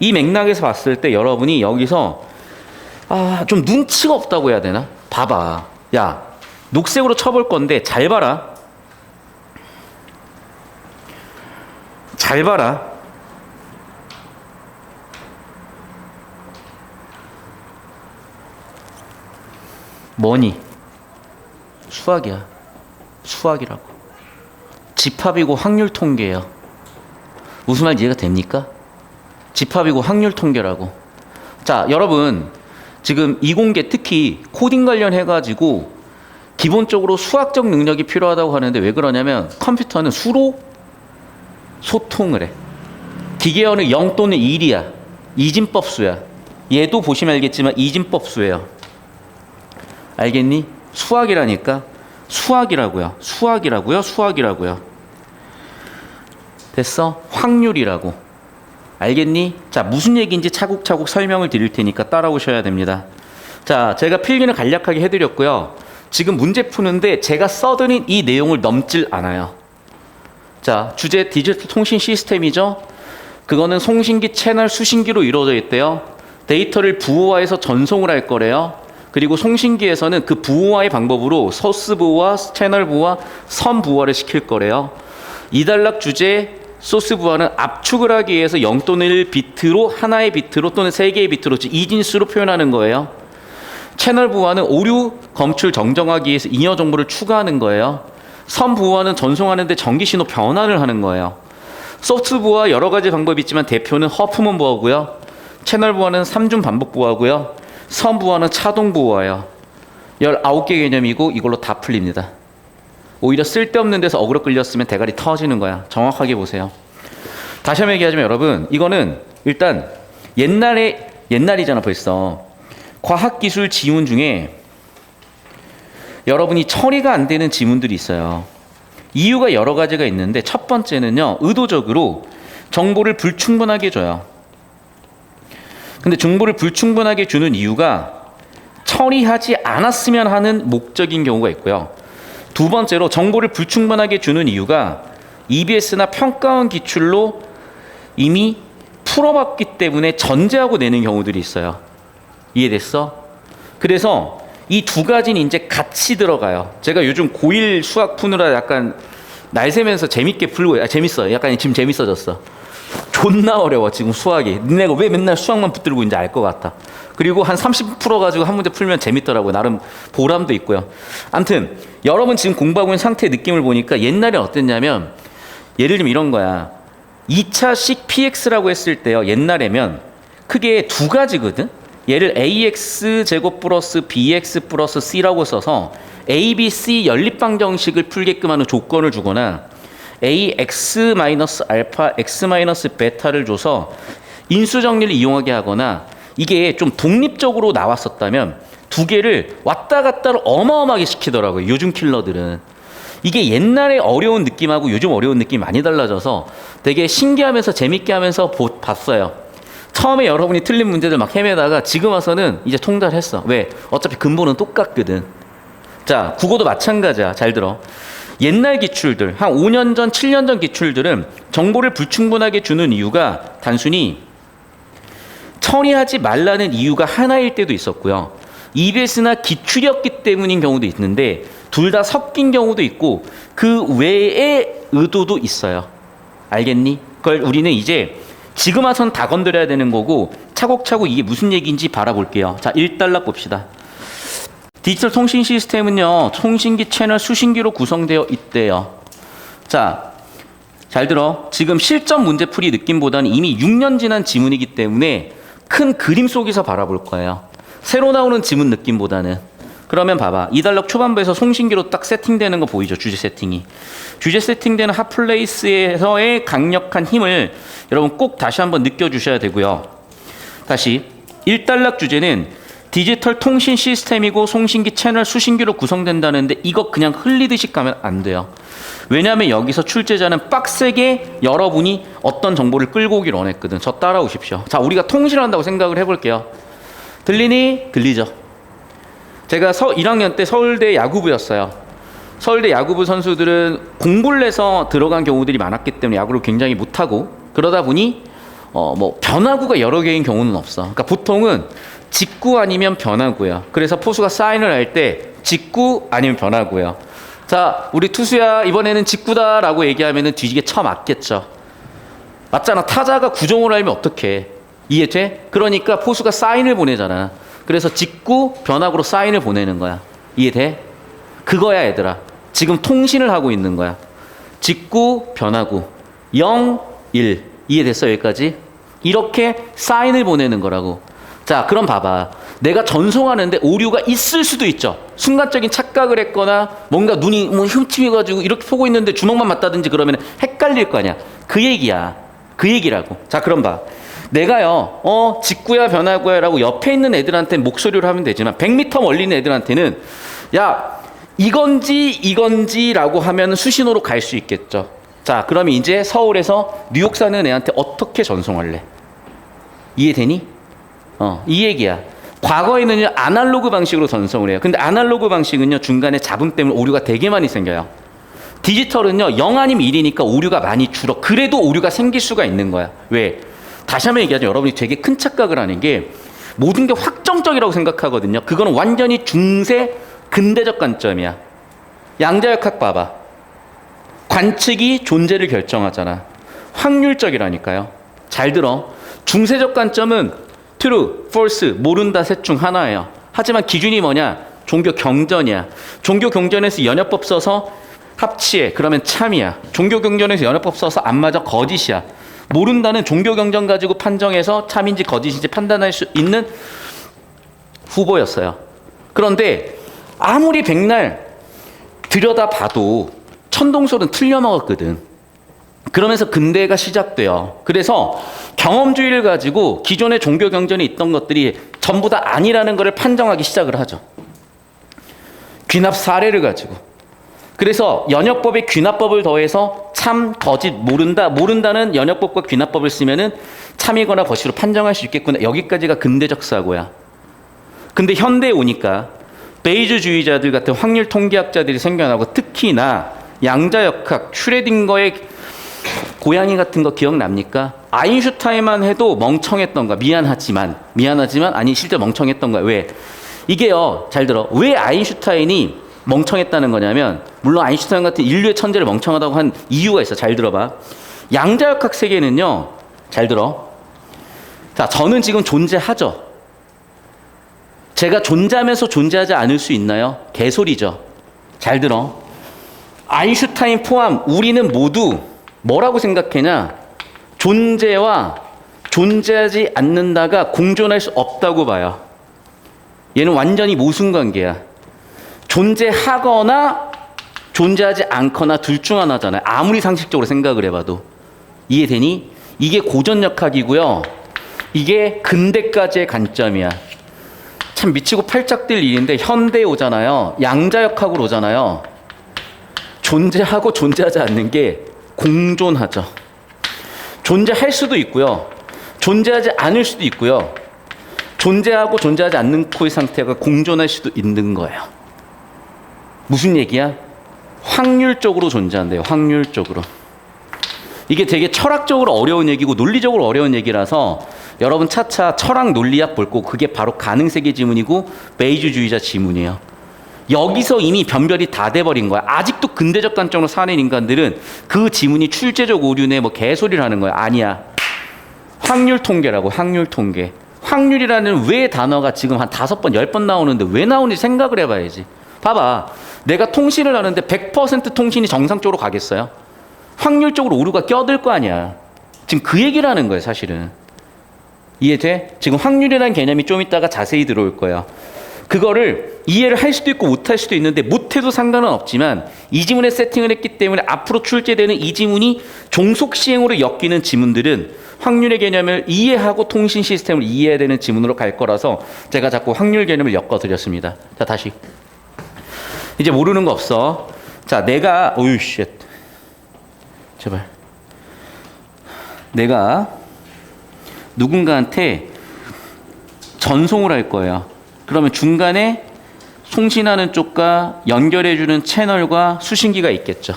이 맥락에서 봤을 때 여러분이 여기서 좀 눈치가 없다고 해야 되나? 봐봐. 야, 녹색으로 쳐볼 건데 잘 봐라. 잘 봐라. 뭐니? 수학이야. 수학이라고. 집합이고 확률 통계예요. 무슨 말인지 이해가 됩니까? 집합이고 확률 통계라고. 자, 여러분 지금 이공계 특히 코딩 관련해가지고 기본적으로 수학적 능력이 필요하다고 하는데 왜 그러냐면 컴퓨터는 수로 소통을 해. 기계어는 0 또는 1이야. 이진법수야. 얘도 보시면 알겠지만 이진법수예요. 알겠니? 수학이라니까. 수학이라고요. 수학이라고요. 수학이라고요. 됐어? 확률이라고. 알겠니? 자, 무슨 얘기인지 차곡차곡 설명을 드릴 테니까 따라오셔야 됩니다. 자, 제가 필기는 간략하게 해드렸고요. 지금 문제 푸는데 제가 써드린 이 내용을 넘질 않아요. 자, 주제 디지털 통신 시스템이죠. 그거는 송신기 채널 수신기로 이루어져 있대요. 데이터를 부호화해서 전송을 할 거래요. 그리고 송신기에서는 그 부호화의 방법으로 소스 부호화, 채널 부호화, 선 부호화를 시킬 거래요. 이단락 주제 소스 부호화는 압축을 하기 위해서 0 또는 1 비트로 하나의 비트로 또는 세 개의 비트로 이진수로 표현하는 거예요. 채널 부호화는 오류 검출 정정하기 위해서 잉여 정보를 추가하는 거예요. 선 부호화는 전송하는데 전기 신호 변환을 하는 거예요. 소스 부호화 여러 가지 방법이 있지만 대표는 허프먼 부호고요. 채널 부호화는 3중 반복 부호고요. 선 부호화는 차동 부호예요. 19개 개념이고 이걸로 다 풀립니다. 오히려 쓸데없는 데서 어그로 끌렸으면 대가리 터지는 거야. 정확하게 보세요. 다시 한번 얘기하자면 여러분, 이거는 일단 옛날이잖아 벌써. 과학기술 지문 중에 여러분이 처리가 안 되는 지문들이 있어요. 이유가 여러 가지가 있는데 첫 번째는요, 의도적으로 정보를 불충분하게 줘요. 근데 정보를 불충분하게 주는 이유가 처리하지 않았으면 하는 목적인 경우가 있고요. 두 번째로 정보를 불충분하게 주는 이유가 EBS나 평가원 기출로 이미 풀어봤기 때문에 전제하고 내는 경우들이 있어요. 이해됐어? 그래서 이 두 가지는 이제 같이 들어가요. 제가 요즘 고1 수학 푸느라 약간 날 새면서 재밌게 풀고, 재밌어요. 약간 지금 재밌어졌어. 존나 어려워 지금 수학이. 니네가 왜 맨날 수학만 붙들고 있는지 알 것 같아. 그리고 한 30% 가지고 한 문제 풀면 재밌더라고요. 나름 보람도 있고요. 아무튼 여러분 지금 공부하고 있는 상태의 느낌을 보니까 옛날에 어땠냐면, 예를 들면 이런 거야. 2차식 PX라고 했을 때요, 옛날에면 크게 두 가지거든. 얘를 AX 제곱 플러스 BX 플러스 C라고 써서 A, B, C 연립방정식을 풀게끔 하는 조건을 주거나 AX 마이너스 알파, X 마이너스 베타를 줘서 인수정리를 이용하게 하거나, 이게 좀 독립적으로 나왔었다면 두 개를 왔다 갔다를 어마어마하게 시키더라고요. 요즘 킬러들은. 이게 옛날에 어려운 느낌하고 요즘 어려운 느낌이 많이 달라져서 되게 신기하면서 재밌게 하면서 봤어요. 처음에 여러분이 틀린 문제들 막 헤매다가 지금 와서는 이제 통달했어. 왜? 어차피 근본은 똑같거든. 자, 국어도 마찬가지야. 잘 들어. 옛날 기출들, 한 5년 전, 7년 전 기출들은 정보를 불충분하게 주는 이유가 단순히 처리하지 말라는 이유가 하나일 때도 있었고요. EBS나 기출이었기 때문인 경우도 있는데 둘 다 섞인 경우도 있고 그 외의 의도도 있어요. 알겠니? 그걸 우리는 이제 지금 와서는 다 건드려야 되는 거고 차곡차곡 이게 무슨 얘기인지 바라볼게요. 자, 1단락 봅시다. 디지털 통신 시스템은요, 통신기 채널 수신기로 구성되어 있대요. 자, 잘 들어. 지금 실전 문제풀이 느낌보다는 이미 6년 지난 지문이기 때문에 큰 그림 속에서 바라볼 거예요. 새로 나오는 지문 느낌보다는. 그러면 봐봐. 2단락 초반부에서 송신기로 딱 세팅되는 거 보이죠? 주제 세팅이. 주제 세팅되는 핫플레이스에서의 강력한 힘을 여러분 꼭 다시 한번 느껴주셔야 되고요. 다시 1단락 주제는 디지털 통신 시스템이고 송신기 채널 수신기로 구성된다는데 이거 그냥 흘리듯이 가면 안 돼요. 왜냐하면 여기서 출제자는 빡세게 여러분이 어떤 정보를 끌고 오길 원했거든. 저 따라오십시오. 자, 우리가 통신을 한다고 생각을 해볼게요. 들리니? 들리죠. 제가 1학년 때 서울대 야구부였어요. 서울대 야구부 선수들은 공부를 해서 들어간 경우들이 많았기 때문에 야구를 굉장히 못하고, 그러다 보니 뭐 변화구가 여러 개인 경우는 없어. 그러니까 보통은 직구 아니면 변화구야. 그래서 포수가 사인을 할 때 직구 아니면 변화구야. 자, 우리 투수야 이번에는 직구다라고 얘기하면은 뒤지게 쳐맞겠죠. 맞잖아. 타자가 구종을 알면 어떡해. 이해돼? 그러니까 포수가 사인을 보내잖아. 그래서 직구 변화구로 사인을 보내는 거야. 이해돼? 그거야 얘들아. 지금 통신을 하고 있는 거야. 직구 변화구 0, 1 이해됐어? 여기까지? 이렇게 사인을 보내는 거라고. 자, 그럼 봐봐. 내가 전송하는데 오류가 있을 수도 있죠. 순간적인 착각을 했거나 뭔가 눈이 뭐 흉측해가지고 이렇게 보고 있는데 주먹만 맞다든지 그러면 헷갈릴 거 아니야. 그 얘기야. 그 얘기라고. 자, 그럼 봐. 내가요, 직구야 변화구야 라고 옆에 있는 애들한테 목소리로 하면 되지만 100m 멀리 있는 애들한테는 야, 이건지 라고 하면 수신호로 갈 수 있겠죠. 자, 그럼 이제 서울에서 뉴욕 사는 애한테 어떻게 전송할래? 이해되니? 이 얘기야. 과거에는요, 아날로그 방식으로 전송을 해요. 근데 아날로그 방식은요, 중간에 잡음 때문에 오류가 되게 많이 생겨요. 디지털은요, 0 아니면 1이니까 오류가 많이 줄어. 그래도 오류가 생길 수가 있는 거야. 왜? 다시 한번 얘기하죠. 여러분이 되게 큰 착각을 하는 게 모든 게 확정적이라고 생각하거든요. 그거는 완전히 중세 근대적 관점이야. 양자역학 봐봐. 관측이 존재를 결정하잖아. 확률적이라니까요. 잘 들어. 중세적 관점은 true, false, 모른다 셋 중 하나예요. 하지만 기준이 뭐냐? 종교 경전이야. 종교 경전에서 연역법 써서 합치해. 그러면 참이야. 종교 경전에서 연역법 써서 안 맞아. 거짓이야. 모른다는 종교 경전 가지고 판정해서 참인지 거짓인지 판단할 수 있는 후보였어요. 그런데 아무리 백날 들여다봐도 천동설은 틀려먹었거든. 그러면서 근대가 시작돼요. 그래서 경험주의를 가지고 기존의 종교 경전에 있던 것들이 전부 다 아니라는 것을 판정하기 시작을 하죠. 귀납 사례를 가지고. 그래서 연역법에 귀납법을 더해서 참, 거짓, 모른다는 연역법과 귀납법을 쓰면은 참이거나 거짓으로 판정할 수 있겠구나. 여기까지가 근대적 사고야. 근데 현대에 오니까 베이주주의자들 같은 확률 통계학자들이 생겨나고 특히나 양자역학, 슈레딩거의 고양이 같은 거 기억납니까? 아인슈타인만 해도 멍청했던 거야. 미안하지만 아니 실제 멍청했던 거야. 왜? 이게요. 잘 들어. 왜 아인슈타인이 멍청했다는 거냐면 물론 아인슈타인 같은 인류의 천재를 멍청하다고 한 이유가 있어. 잘 들어봐. 양자역학 세계는요. 잘 들어. 자, 저는 지금 존재하죠. 제가 존재하면서 존재하지 않을 수 있나요? 개소리죠. 잘 들어. 아인슈타인 포함 우리는 모두 뭐라고 생각하냐? 존재와 존재하지 않는다가 공존할 수 없다고 봐요. 얘는 완전히 모순관계야. 존재하거나 존재하지 않거나 둘 중 하나잖아요. 아무리 상식적으로 생각을 해봐도. 이해되니? 이게 고전역학이고요. 이게 근대까지의 관점이야. 참 미치고 팔짝 뛸 일인데 현대에 오잖아요. 양자역학으로 오잖아요. 존재하고 존재하지 않는 게 공존하죠. 존재할 수도 있고요. 존재하지 않을 수도 있고요. 존재하고 존재하지 않는 코의 상태가 공존할 수도 있는 거예요. 무슨 얘기야? 확률적으로 존재한대요. 확률적으로. 이게 되게 철학적으로 어려운 얘기고 논리적으로 어려운 얘기라서 여러분 차차 철학 논리학 볼 거고 그게 바로 가능세계 지문이고 베이주주의자 지문이에요. 여기서 이미 변별이 다 돼버린 거야. 아직도 근대적 관점으로 사는 인간들은 그 지문이 출제적 오류네 뭐 개소리를 하는 거야. 아니야. 확률 통계라고. 확률 통계. 확률이라는 왜 단어가 지금 한 5번, 10번 나오는데 왜 나오는지 생각을 해봐야지. 봐봐. 내가 통신을 하는데 100% 통신이 정상적으로 가겠어요? 확률적으로 오류가 껴들 거 아니야. 지금 그 얘기를 하는 거예요, 사실은. 이해돼? 지금 확률이라는 개념이 좀 이따가 자세히 들어올 거예요. 그거를 이해를 할 수도 있고 못할 수도 있는데 못해도 상관은 없지만 이 지문에 세팅을 했기 때문에 앞으로 출제되는 이 지문이 종속시행으로 엮이는 지문들은 확률의 개념을 이해하고 통신 시스템을 이해해야 되는 지문으로 갈 거라서 제가 자꾸 확률 개념을 엮어드렸습니다. 자, 다시. 이제 모르는 거 없어. 자, 내가 오유 쉣. 제발. 내가 누군가한테 전송을 할 거예요. 그러면 중간에 송신하는 쪽과 연결해주는 채널과 수신기가 있겠죠.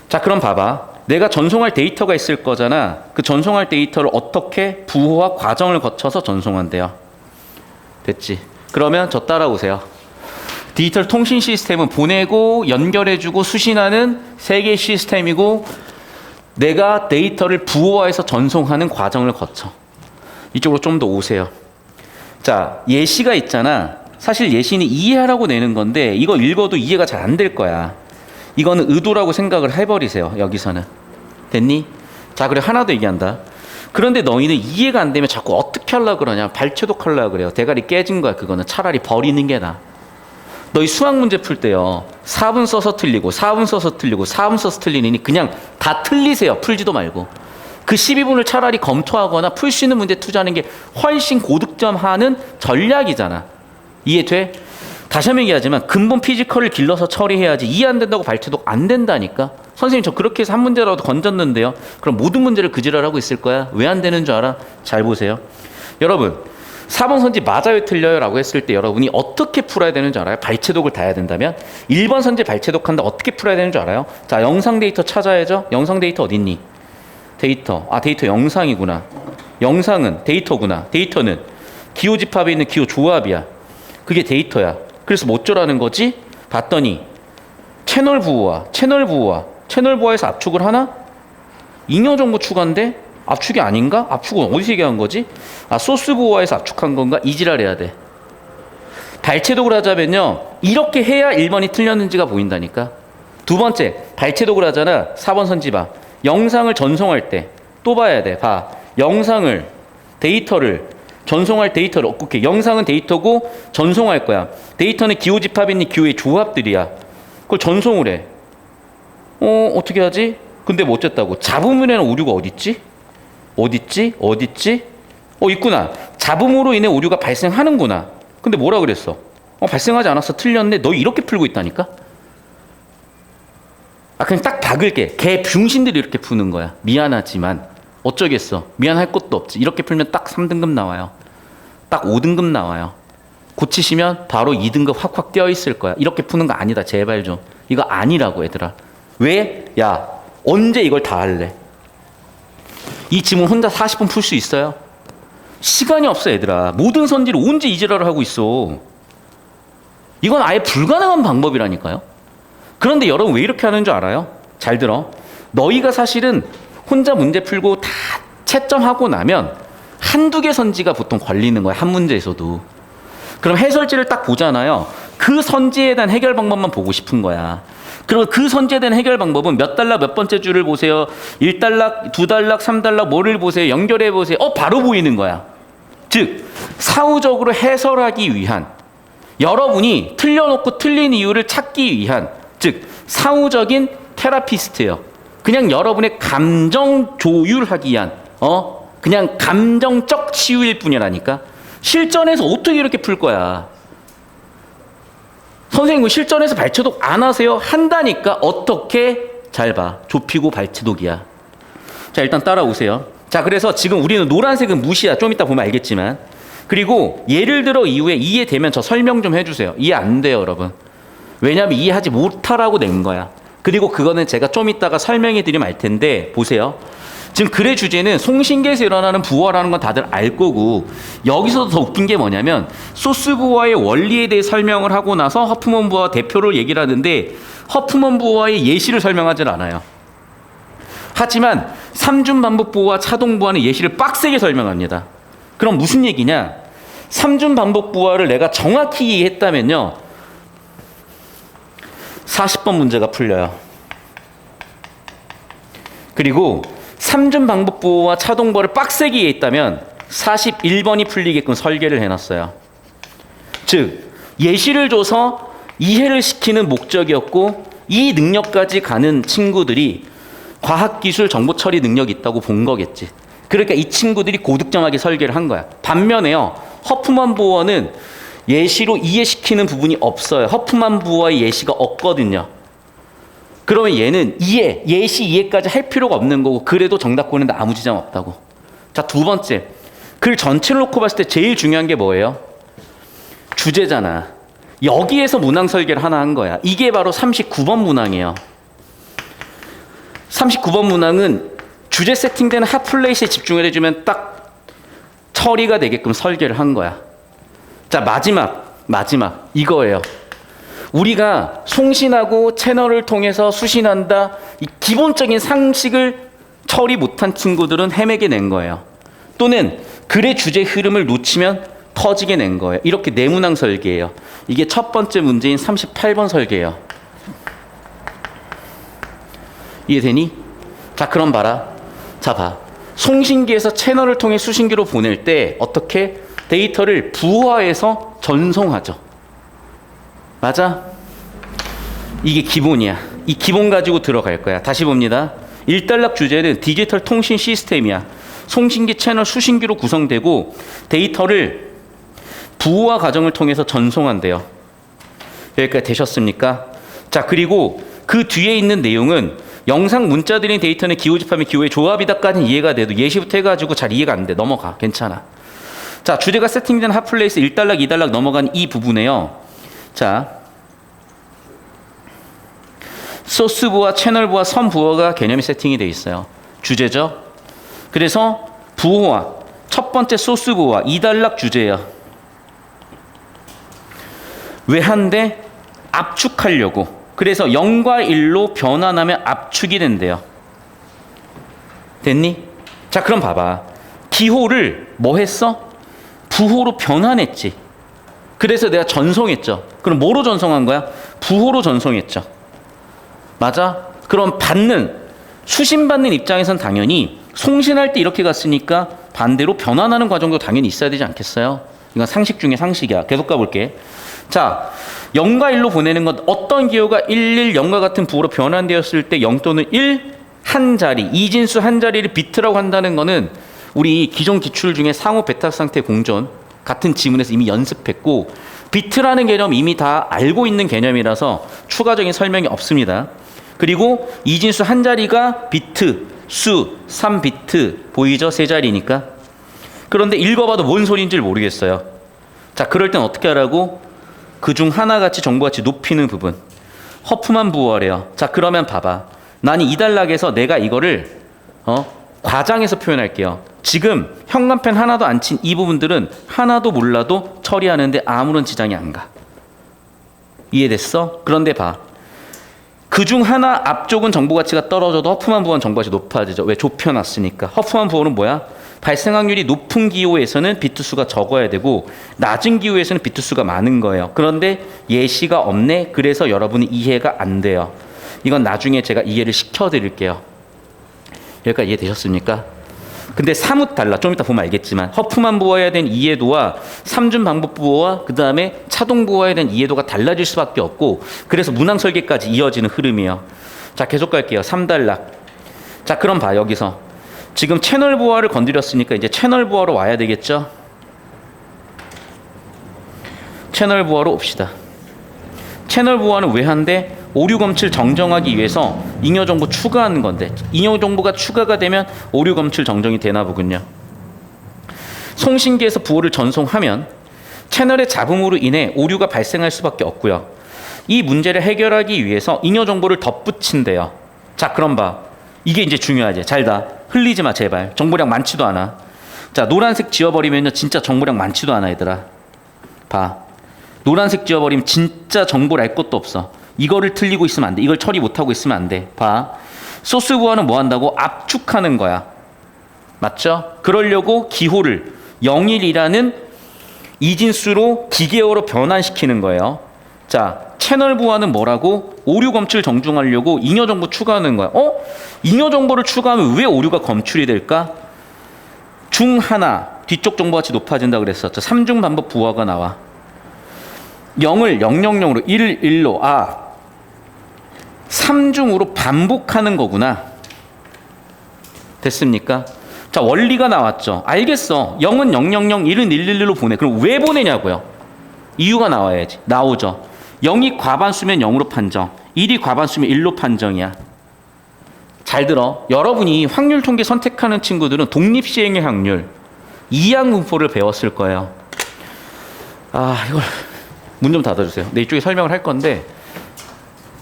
자, 그럼 봐봐. 내가 전송할 데이터가 있을 거잖아. 그 전송할 데이터를 어떻게 부호와 과정을 거쳐서 전송한대요. 됐지? 그러면 저 따라오세요. 디지털 통신 시스템은 보내고 연결해주고 수신하는 세 개의 시스템이고 내가 데이터를 부호화해서 전송하는 과정을 거쳐. 이쪽으로 좀 더 오세요. 자, 예시가 있잖아. 사실 예시는 이해하라고 내는 건데 이거 읽어도 이해가 잘 안 될 거야. 이거는 의도라고 생각을 해버리세요. 여기서는. 됐니? 자, 그래 하나 더 얘기한다. 그런데 너희는 이해가 안 되면 자꾸 어떻게 하려고 그러냐. 발췌독 하려고 그래요. 대가리 깨진 거야. 그거는 차라리 버리는 게 나아. 너희 수학 문제 풀 때요. 4분 써서 틀리고 4분 써서 틀리고 4분 써서 틀리니 그냥 다 틀리세요. 풀지도 말고. 그 12분을 차라리 검토하거나 풀 수 있는 문제 투자하는 게 훨씬 고득점 하는 전략이잖아. 이해돼? 다시 한번 얘기하지만 근본 피지컬을 길러서 처리해야지. 이해 안 된다고 발췌독 안 된다니까. 선생님 저 그렇게 해서 한 문제라도 건졌는데요. 그럼 모든 문제를 그 지랄하고 있을 거야. 왜 안 되는 줄 알아? 잘 보세요. 여러분 4번 선지 맞아요 틀려요 라고 했을 때 여러분이 어떻게 풀어야 되는 줄 알아요? 발췌독을 다 해야 된다면 1번 선지 발췌독한다 어떻게 풀어야 되는 줄 알아요? 자, 영상 데이터 찾아야죠. 영상 데이터 어디 있니? 데이터. 아, 데이터 영상이구나. 영상은 데이터구나. 데이터는 기호 집합에 있는 기호 조합이야. 그게 데이터야. 그래서 뭐 어쩌라는 거지? 봤더니 채널 부호화에서 압축을 하나? 잉여 정보 추가인데 압축이 아닌가? 압축은 어디서 얘기한 거지? 아, 소스 부호화에서 압축한 건가? 이지랄해야 돼. 발췌독을 하자면요. 이렇게 해야 1번이 틀렸는지가 보인다니까. 두 번째, 발췌독을 하잖아. 4번 선지 봐. 영상을 전송할 때 또 봐야 돼. 봐. 데이터를 전송할 데이터를 어떻게 영상은 데이터고 전송할 거야. 데이터는 기호 집합이 있는 기호의 조합들이야. 그걸 전송을 해. 어떻게 하지? 근데 뭐 어쨌다고? 잡음으로 인한 오류가 어딨지? 있구나. 잡음으로 인해 오류가 발생하는구나. 근데 뭐라 그랬어? 발생하지 않았어. 틀렸네. 너 이렇게 풀고 있다니까? 아, 그냥 딱 박을게. 개 병신들이 이렇게 푸는 거야. 미안하지만 어쩌겠어. 미안할 것도 없지. 이렇게 풀면 딱 3등급 나와요. 딱 5등급 나와요. 고치시면 바로 2등급 확확 띄어 있을 거야. 이렇게 푸는 거 아니다. 제발 좀. 이거 아니라고 얘들아. 왜? 야, 언제 이걸 다 할래? 이 지문 혼자 40분 풀 수 있어요? 시간이 없어 얘들아. 모든 선지를 언제 이지랄을 하고 있어. 이건 아예 불가능한 방법이라니까요. 그런데 여러분 왜 이렇게 하는 줄 알아요? 잘 들어. 너희가 사실은 혼자 문제 풀고 다 채점하고 나면 한두 개 선지가 보통 걸리는 거야. 한 문제에서도. 그럼 해설지를 딱 보잖아요. 그 선지에 대한 해결 방법만 보고 싶은 거야. 그리고 그 선지에 대한 해결 방법은 몇 단락 몇 번째 줄을 보세요. 1단락, 2단락, 3단락 뭐를 보세요. 연결해 보세요. 바로 보이는 거야. 즉 사후적으로 해설하기 위한, 여러분이 틀려놓고 틀린 이유를 찾기 위한, 즉 사후적인 테라피스트예요. 그냥 여러분의 감정 조율하기 위한 그냥 감정적 치유일 뿐이라니까. 실전에서 어떻게 이렇게 풀 거야? 선생님 실전에서 발췌독 안 하세요? 한다니까. 어떻게? 잘 봐. 좁히고 발췌독이야. 자, 일단 따라오세요. 자, 그래서 지금 우리는 노란색은 무시야. 좀 이따 보면 알겠지만. 그리고 예를 들어 이후에 이해되면 저 설명 좀 해주세요. 이해 안 돼요 여러분. 왜냐하면 이해하지 못하라고 낸 거야. 그리고 그거는 제가 좀 이따가 설명해 드리면 알 텐데 보세요. 지금 글의 주제는 송신계에서 일어나는 부호화라는 건 다들 알 거고, 여기서도 더 웃긴 게 뭐냐면 소스 부호화의 원리에 대해 설명을 하고 나서 허프먼 부호화 대표를 얘기를 하는데 허프먼 부호화의 예시를 설명하진 않아요. 하지만 삼중 반복 부호화, 차동 부호화는 예시를 빡세게 설명합니다. 그럼 무슨 얘기냐? 삼중 반복 부호화를 내가 정확히 이해했다면요 40번 문제가 풀려요. 그리고 삼중 반복 부호와 차동 부호를 빡세게 이해했다면 41번이 풀리게끔 설계를 해놨어요. 즉 예시를 줘서 이해를 시키는 목적이었고, 이 능력까지 가는 친구들이 과학기술 정보처리 능력이 있다고 본 거겠지. 그러니까 이 친구들이 고득점하게 설계를 한 거야. 반면에요 허프만 부호는 예시로 이해시키는 부분이 없어요. 허프만 부호의 예시가 없거든요. 그러면 얘는 예시 이해까지 할 필요가 없는 거고, 그래도 정답 고르는데 아무 지장 없다고. 자, 두 번째. 글 전체를 놓고 봤을 때 제일 중요한 게 뭐예요? 주제잖아. 여기에서 문항 설계를 하나 한 거야. 이게 바로 39번 문항이에요. 39번 문항은 주제 세팅되는 핫플레이스에 집중을 해주면 딱 처리가 되게끔 설계를 한 거야. 자, 마지막 이거예요. 우리가 송신하고 채널을 통해서 수신한다, 이 기본적인 상식을 처리 못한 친구들은 헤매게 낸 거예요. 또는 글의 주제 흐름을 놓치면 터지게 낸 거예요. 이렇게 네문항 설계예요. 이게 첫 번째 문제인 38번 설계예요. 이해되니? 자, 그럼 봐라. 자, 봐. 송신기에서 채널을 통해 수신기로 보낼 때 어떻게 데이터를 부호화해서 전송하죠. 맞아? 이게 기본이야. 이 기본 가지고 들어갈 거야. 다시 봅니다. 일단락 주제는 디지털 통신 시스템이야. 송신기 채널 수신기로 구성되고 데이터를 부호화 과정을 통해서 전송한대요. 여기까지 되셨습니까? 자, 그리고 그 뒤에 있는 내용은 영상 문자 드린 데이터는 기호집합의 기호의 조합이다까지는 이해가 돼도 예시부터 해가지고 잘 이해가 안 돼. 넘어가. 괜찮아. 자, 주제가 세팅된 핫플레이스 1단락, 2단락 넘어간 이 부분에요. 자, 소스부와 채널부와 선부호가 개념이 세팅이 돼 있어요. 주제죠. 그래서 부호와 첫 번째 소스부호와 2단락 주제야. 왜 한데? 압축하려고. 그래서 0과 1로 변환하면 압축이 된대요. 됐니? 자, 그럼 봐봐. 기호를 뭐 했어? 부호로 변환했지. 그래서 내가 전송했죠. 그럼 뭐로 전송한 거야? 부호로 전송했죠. 맞아? 그럼 수신받는 입장에선 당연히 송신할 때 이렇게 갔으니까 반대로 변환하는 과정도 당연히 있어야 되지 않겠어요? 이건 상식 중에 상식이야. 계속 가볼게. 자, 0과 1로 보내는 건 어떤 기호가 11, 0과 같은 부호로 변환되었을 때 0 또는 1 한 자리, 이진수 한 자리를 비트라고 한다는 거는 우리 기존 기출 중에 상호 배탁 상태 공존 같은 지문에서 이미 연습했고 비트라는 개념 이미 다 알고 있는 개념이라서 추가적인 설명이 없습니다. 그리고 이진수 한 자리가 비트, 수, 3비트 보이죠? 세 자리니까. 그런데 읽어봐도 뭔 소리인지 모르겠어요. 자, 그럴 땐 어떻게 하라고? 그중 하나같이 정보같이 높이는 부분. 허프만 부호래요. 자, 그러면 봐봐. 난 이 단락에서 내가 이거를 과장해서 표현할게요. 지금 현관펜 하나도 안 친 이 부분들은 하나도 몰라도 처리하는데 아무런 지장이 안 가. 이해됐어? 그런데 봐. 그중 하나 앞쪽은 정보 가치가 떨어져도 허프만 부호는 정보 가치 높아지죠. 왜? 좁혀놨으니까. 허프만 부호는 뭐야? 발생 확률이 높은 기호에서는 비트 수가 적어야 되고 낮은 기호에서는 비트 수가 많은 거예요. 그런데 예시가 없네. 그래서 여러분이 이해가 안 돼요. 이건 나중에 제가 이해를 시켜드릴게요. 여기까지 이해되셨습니까? 근데 사뭇 달라. 좀 이따 보면 알겠지만 허프만 부호해야 되는 이해도와 삼중 방법 부호와 그 다음에 차동 부호해야 되는 이해도가 달라질 수밖에 없고 그래서 문항 설계까지 이어지는 흐름이에요. 자, 계속 갈게요. 3단락. 자, 그럼 봐. 여기서 지금 채널 부호를 건드렸으니까 이제 채널 부호로 와야 되겠죠? 채널 부호로 옵시다. 채널 부호는 왜 한데? 오류 검출 정정하기 위해서 잉여 정보 추가하는 건데 잉여 정보가 추가가 되면 오류 검출 정정이 되나 보군요. 송신기에서 부호를 전송하면 채널의 잡음으로 인해 오류가 발생할 수밖에 없고요. 이 문제를 해결하기 위해서 잉여 정보를 덧붙인대요. 자, 그럼 봐. 이게 이제 중요하지. 잘 다. 흘리지 마, 제발. 정보량 많지도 않아. 자, 노란색 지워버리면요 진짜 정보량 많지도 않아, 얘들아. 봐. 노란색 지워버리면 진짜 정보를 알 것도 없어. 이거를 틀리고 있으면 안 돼. 이걸 처리 못하고 있으면 안 돼. 봐. 소스 부호는 뭐 한다고? 압축하는 거야. 맞죠? 그러려고 기호를 01이라는 이진수로 기계어로 변환시키는 거예요. 자, 채널 부호는 뭐라고? 오류 검출 정중하려고 잉여 정보 추가하는 거야. 잉여 정보를 추가하면 왜 오류가 검출이 될까? 중 하나, 뒤쪽 정보 가치 높아진다 그랬었죠. 3중 반복 부호가 나와. 0을 000으로 1을 1로 3중으로 반복하는 거구나. 됐습니까? 자, 원리가 나왔죠. 알겠어. 0은 000, 1은 111로 보내. 그럼 왜 보내냐고요? 이유가 나와야지. 나오죠. 0이 과반수면 0으로 판정, 1이 과반수면 1로 판정이야. 잘 들어. 여러분이 확률 통계 선택하는 친구들은 독립시행의 확률, 이항분포를 배웠을 거예요. 이걸 문 좀 닫아주세요. 네, 이쪽에 설명을 할 건데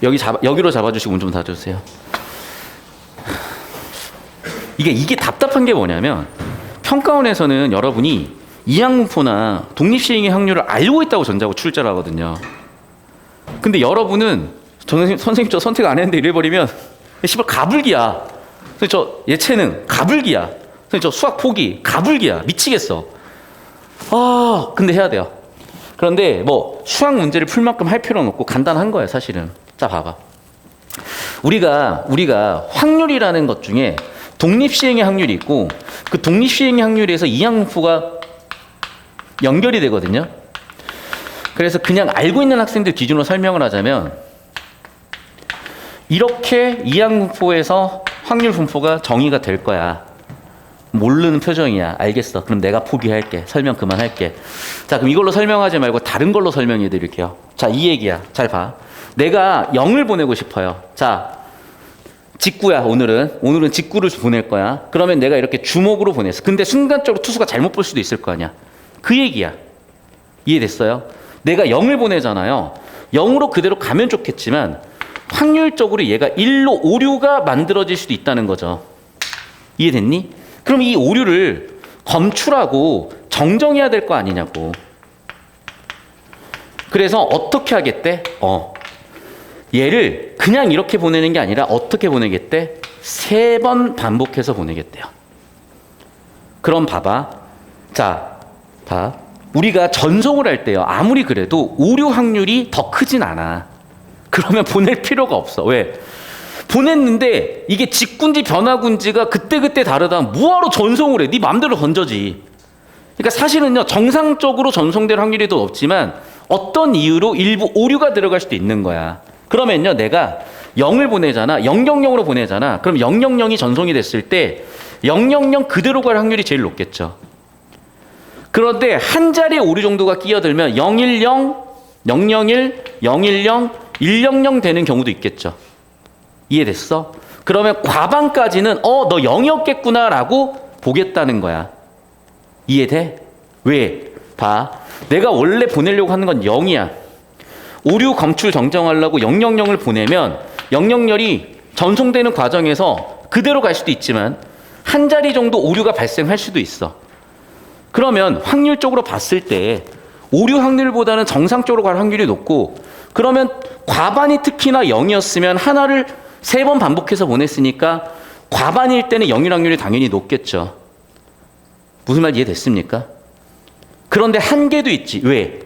여기로 잡아주시고 문 좀 닫아주세요. 이게 답답한 게 뭐냐면 평가원에서는 여러분이 이항분포나 독립시행의 확률을 알고 있다고 전제하고 출제를 하거든요. 근데 여러분은 선생님 저 선택 안 했는데 이래버리면 씨발 가불기야. 선생님 저 예체능 가불기야. 선생님 저 수학 포기 가불기야. 미치겠어. 근데 해야 돼요. 그런데 뭐 수학 문제를 풀 만큼 할 필요는 없고 간단한 거예요 사실은. 자 봐봐. 우리가 확률이라는 것 중에 독립시행의 확률이 있고 그 독립시행의 확률에서 이항분포가 연결이 되거든요. 그래서 그냥 알고 있는 학생들 기준으로 설명을 하자면 이렇게 이항분포에서 확률 분포가 정의가 될 거야. 모르는 표정이야. 알겠어. 그럼 내가 포기할게. 설명 그만할게. 자, 그럼 이걸로 설명하지 말고 다른 걸로 설명해 드릴게요. 자, 이 얘기야. 잘 봐. 내가 0을 보내고 싶어요. 자, 직구야. 오늘은 직구를 보낼 거야. 그러면 내가 이렇게 주먹으로 보냈어. 근데 순간적으로 투수가 잘못 볼 수도 있을 거 아니야. 그 얘기야. 이해됐어요? 내가 0을 보내잖아요. 0으로 그대로 가면 좋겠지만 확률적으로 얘가 1로 오류가 만들어질 수도 있다는 거죠. 이해됐니? 그럼 이 오류를 검출하고 정정해야 될 거 아니냐고. 그래서 어떻게 하겠대? 얘를 그냥 이렇게 보내는 게 아니라 어떻게 보내겠대? 3번 반복해서 보내겠대요. 그럼 봐봐. 자, 봐. 우리가 전송을 할 때요. 아무리 그래도 오류 확률이 더 크진 않아. 그러면 보낼 필요가 없어. 왜? 보냈는데 이게 직군지 변화군지가 그때그때 다르다. 뭐하러 전송을 해? 네 맘대로 던져지. 그러니까 사실은요. 정상적으로 전송될 확률이 더 높지만 어떤 이유로 일부 오류가 들어갈 수도 있는 거야. 그러면요. 내가 0을 보내잖아. 000으로 보내잖아. 그럼 000이 전송이 됐을 때 000 그대로 갈 확률이 제일 높겠죠. 그런데 한 자리의 오류 정도가 끼어들면 010, 001, 010, 100 되는 경우도 있겠죠. 이해됐어? 그러면 과반까지는 너 0이었겠구나 라고 보겠다는 거야. 이해돼? 왜? 봐. 내가 원래 보내려고 하는 건 0이야. 오류 검출 정정하려고 000을 보내면 000이 전송되는 과정에서 그대로 갈 수도 있지만 한 자리 정도 오류가 발생할 수도 있어. 그러면 확률적으로 봤을 때 오류 확률보다는 정상적으로 갈 확률이 높고 그러면 과반이 특히나 0이었으면 하나를 3번 반복해서 보냈으니까 과반일 때는 0일 확률이 당연히 높겠죠. 무슨 말 이해됐습니까? 그런데 한계도 있지. 왜?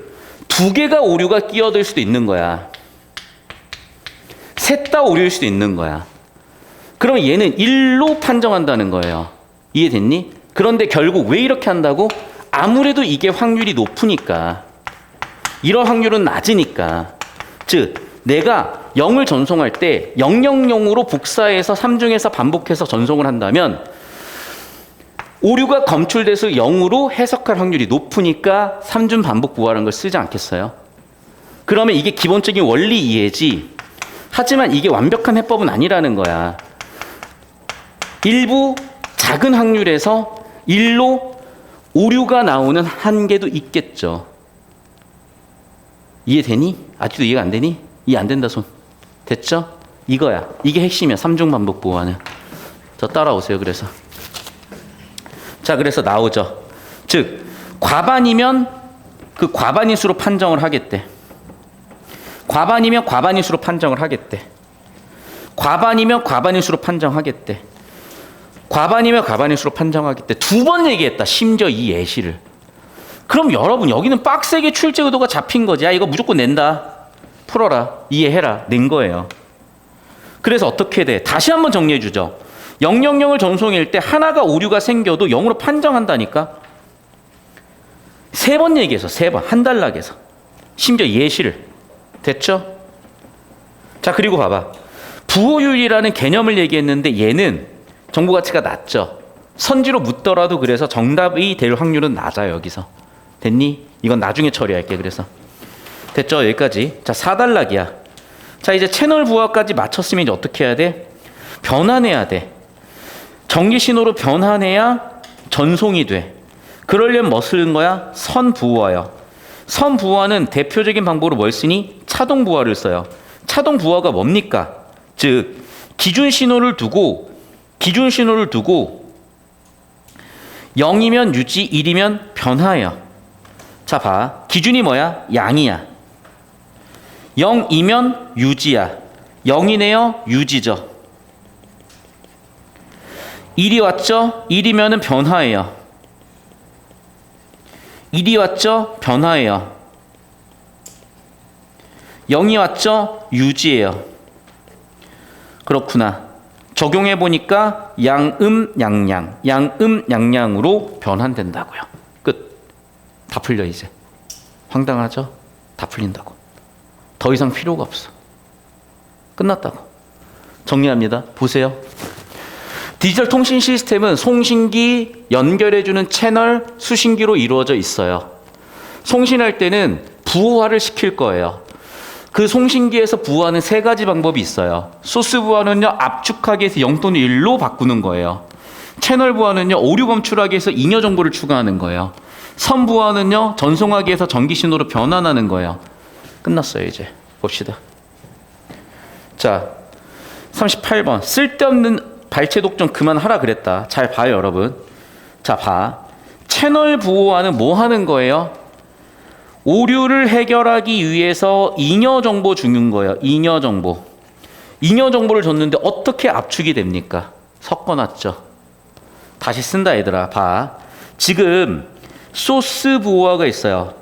2개가 오류가 끼어들 수도 있는 거야. 셋 다 오류일 수도 있는 거야. 그럼 얘는 1로 판정한다는 거예요. 이해됐니? 그런데 결국 왜 이렇게 한다고? 아무래도 이게 확률이 높으니까. 이런 확률은 낮으니까. 즉 내가 0을 전송할 때 000으로 복사해서 3중에서 반복해서 전송을 한다면 오류가 검출돼서 0으로 해석할 확률이 높으니까 3중 반복 부호라는 걸 쓰지 않겠어요? 그러면 이게 기본적인 원리 이해지. 하지만 이게 완벽한 해법은 아니라는 거야. 일부 작은 확률에서 1로 오류가 나오는 한계도 있겠죠. 이해되니? 아직도 이해가 안 되니? 이해 안 된다 손. 됐죠? 이거야. 이게 핵심이야. 3중 반복 보호하는. 저 따라오세요. 그래서. 자, 그래서 나오죠. 즉 과반이면 그 과반인수로 판정을 하겠대. 과반이면 과반인수로 판정을 하겠대. 과반이면 과반인수로 판정하겠대. 과반이면 과반인수로 판정하겠대. 2번 얘기했다. 심지어 이 예시를. 그럼 여러분 여기는 빡세게 출제 의도가 잡힌 거지. 야 이거 무조건 낸다. 풀어라. 이해해라. 낸 거예요. 그래서 어떻게 돼? 다시 한번 정리해 주죠. 000을 전송일 때 하나가 오류가 생겨도 0으로 판정한다니까. 3번 얘기해서 3번. 한 단락에서. 심지어 예시를. 됐죠? 자, 그리고 봐봐. 부호율이라는 개념을 얘기했는데 얘는 정보 가치가 낮죠. 선지로 묻더라도 그래서 정답이 될 확률은 낮아요. 여기서. 됐니? 이건 나중에 처리할게. 그래서. 됐죠? 여기까지. 자, 4단락이야. 자, 이제 채널 부호까지 맞췄으면 이제 어떻게 해야 돼? 변환해야 돼. 전기 신호로 변환해야 전송이 돼. 그러려면 뭐 쓰는 거야? 선부호화요. 선부호화는 대표적인 방법으로 뭘 쓰니? 차동부호화를 써요. 차동부호화가 뭡니까? 즉 기준 신호를 두고 0이면 유지, 1이면 변화예요. 자, 봐. 기준이 뭐야? 양이야. 0이면 유지야. 0이네요. 유지죠. 1이 왔죠? 1이면은 변화예요. 1이 왔죠? 변화예요. 0이 왔죠? 유지예요. 그렇구나. 적용해 보니까 양음 양양, 양음 양양으로 변환된다고요. 끝. 다 풀려 이제. 황당하죠? 다 풀린다고. 더 이상 필요가 없어. 끝났다고. 정리합니다. 보세요. 디지털 통신 시스템은 송신기 연결해주는 채널 수신기로 이루어져 있어요. 송신할 때는 부호화를 시킬 거예요. 그 송신기에서 부호하는 세 가지 방법이 있어요. 소스 부호는요, 압축하기 위해서 0 또는 1로 바꾸는 거예요. 채널 부호는요, 오류 검출하기 위해서 잉여 정보를 추가하는 거예요. 선 부호는요, 전송하기 위해서 전기 신호로 변환하는 거예요. 끝났어요, 이제. 봅시다. 자, 38번. 쓸데없는 발췌 독점 그만하라 그랬다. 잘 봐요, 여러분. 자, 봐. 채널 부호화는 뭐 하는 거예요? 오류를 해결하기 위해서 잉여 정보 주는 거예요. 잉여 정보. 잉여 정보를 줬는데 어떻게 압축이 됩니까? 섞어놨죠. 다시 쓴다, 얘들아. 봐. 지금 소스 부호화가 있어요.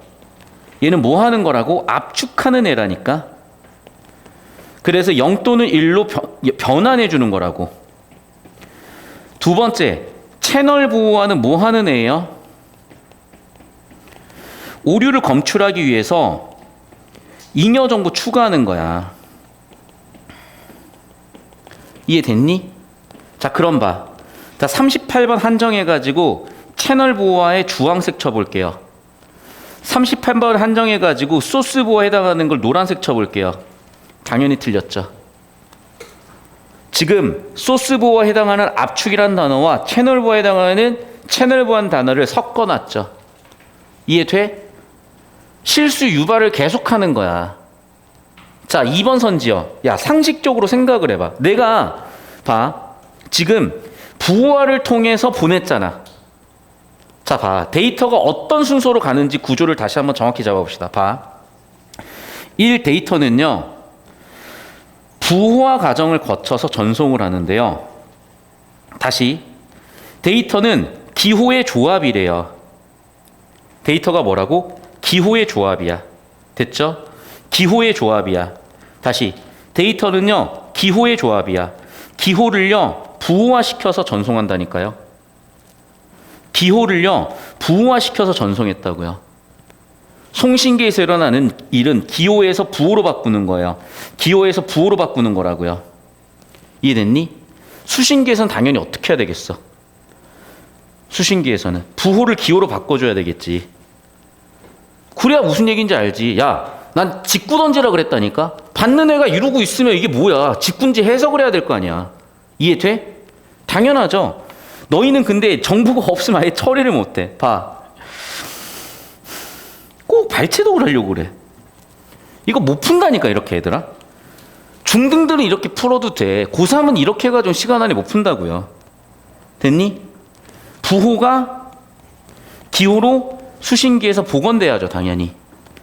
얘는 뭐 하는 거라고? 압축하는 애라니까. 그래서 0 또는 1로 변환해 주는 거라고. 두 번째, 채널 부호화는 뭐 하는 애예요? 오류를 검출하기 위해서 잉여 정보 추가하는 거야. 이해됐니? 자, 그럼 봐. 자, 38번 한정해가지고 채널 부호화에 주황색 쳐볼게요. 38번 한정해가지고 소스 부호화에 해당하는 걸 노란색 쳐볼게요. 당연히 틀렸죠. 지금 소스 부호화에 해당하는 압축이라는 단어와 채널 부호화에 해당하는 채널 부호한 단어를 섞어놨죠. 이해돼? 실수 유발을 계속하는 거야. 자, 2번 선지어. 야, 상식적으로 생각을 해봐. 내가 봐. 지금 부호화를 통해서 보냈잖아. 자, 봐. 데이터가 어떤 순서로 가는지 구조를 다시 한번 정확히 잡아봅시다. 봐. 1 데이터는요, 부호화 과정을 거쳐서 전송을 하는데요. 다시. 데이터는 기호의 조합이래요. 데이터가 뭐라고? 기호의 조합이야. 됐죠? 기호의 조합이야. 다시. 데이터는요, 기호의 조합이야. 기호를요, 부호화시켜서 전송한다니까요. 기호를요, 부호화시켜서 전송했다고요. 송신기에서 일어나는 일은 기호에서 부호로 바꾸는 거예요. 기호에서 부호로 바꾸는 거라고요. 이해됐니? 수신기에서는 당연히 어떻게 해야 되겠어? 수신기에서는 부호를 기호로 바꿔줘야 되겠지. 그래야 무슨 얘기인지 알지. 야, 난 직구 던지라 그랬다니까. 받는 애가 이러고 있으면 이게 뭐야. 직구인지 해석을 해야 될 거 아니야. 이해돼? 당연하죠. 너희는 근데 정보가 없으면 아예 처리를 못해. 봐. 꼭 발췌독을 하려고 그래. 이거 못 푼다니까, 이렇게 얘들아. 중등들은 이렇게 풀어도 돼. 고3은 이렇게 해가지고 시간 안에 못 푼다고요. 됐니? 부호가 기호로 수신기에서 복원돼야죠, 당연히.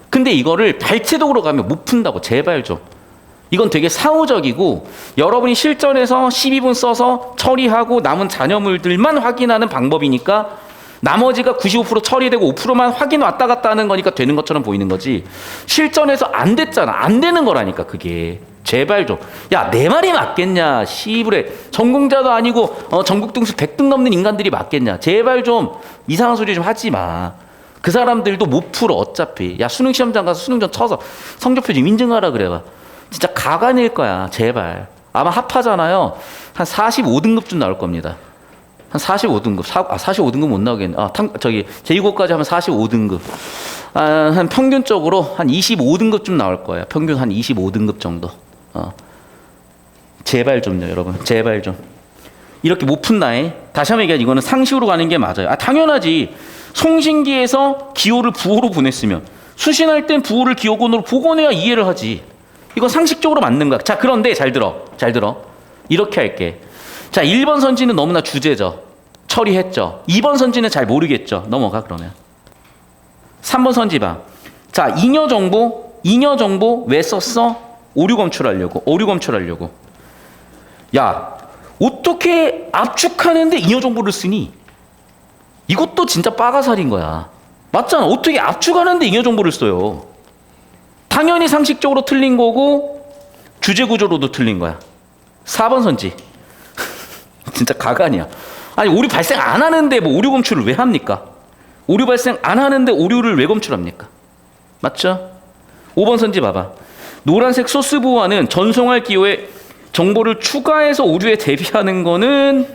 근데 이거를 발췌독으로 가면 못 푼다고. 제발 좀. 이건 되게 사후적이고 여러분이 실전에서 12분 써서 처리하고 남은 잔여물들만 확인하는 방법이니까 나머지가 95% 처리되고 5%만 확인 왔다 갔다 하는 거니까 되는 것처럼 보이는 거지. 실전에서 안 됐잖아. 안 되는 거라니까, 그게. 제발 좀. 야, 내 말이 맞겠냐. 시부레. 전공자도 아니고 전국 등수 100등 넘는 인간들이 맞겠냐. 제발 좀 이상한 소리 좀 하지 마. 그 사람들도 못 풀어, 어차피. 야, 수능 시험장 가서 수능전 쳐서 성적표 좀 인증하라 그래봐. 진짜 가관일 거야, 제발. 아마 합하잖아요. 한 45등급쯤 나올 겁니다. 한 45등급. 45등급 못 나오겠네. 제2고까지 하면 45등급. 한 평균적으로 한 25등급쯤 나올 거예요. 평균 한 25등급 정도. 제발 좀요, 여러분. 제발 좀. 이렇게 못 푼다에. 다시 한번 얘기하지. 이거는 상식으로 가는 게 맞아요. 당연하지. 송신기에서 기호를 부호로 보냈으면 수신할 땐 부호를 기호권으로 복원해야 이해를 하지. 이거 상식적으로 맞는 거야. 자, 그런데 잘 들어. 이렇게 할게. 자, 1번 선지는 너무나 주제죠. 처리했죠. 2번 선지는 잘 모르겠죠. 넘어가 그러면. 3번 선지 봐. 자, 잉여 정보 왜 썼어? 오류 검출하려고. 야, 어떻게 압축하는데 잉여 정보를 쓰니? 이것도 진짜 빠가살인 거야. 맞잖아. 어떻게 압축하는데 잉여 정보를 써요? 당연히 상식적으로 틀린 거고 주제 구조로도 틀린 거야. 4번 선지. 진짜 가관이야. 아니, 오류 발생 안 하는데 뭐 오류 검출을 왜 합니까? 오류 발생 안 하는데 오류를 왜 검출합니까? 맞죠? 5번 선지 봐봐. 노란색 소스 보호하는 전송할 기호에 정보를 추가해서 오류에 대비하는 거는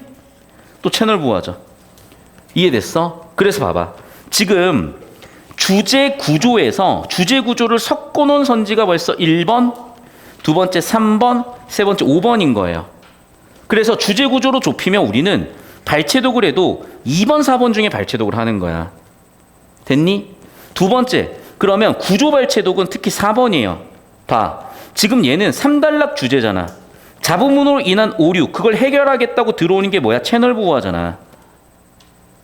또 채널 보호하죠. 이해됐어? 그래서 봐봐. 지금 주제 구조를 섞어놓은 선지가 벌써 1번, 두 번째 3번, 세 번째 5번인 거예요. 그래서 주제 구조로 좁히면 우리는 발췌독을 해도 2번, 4번 중에 발췌독을 하는 거야. 됐니? 두 번째, 그러면 구조 발췌독은 특히 4번이에요. 봐. 지금 얘는 3단락 주제잖아. 잡음으로 인한 오류, 그걸 해결하겠다고 들어오는 게 뭐야? 채널 보호하잖아.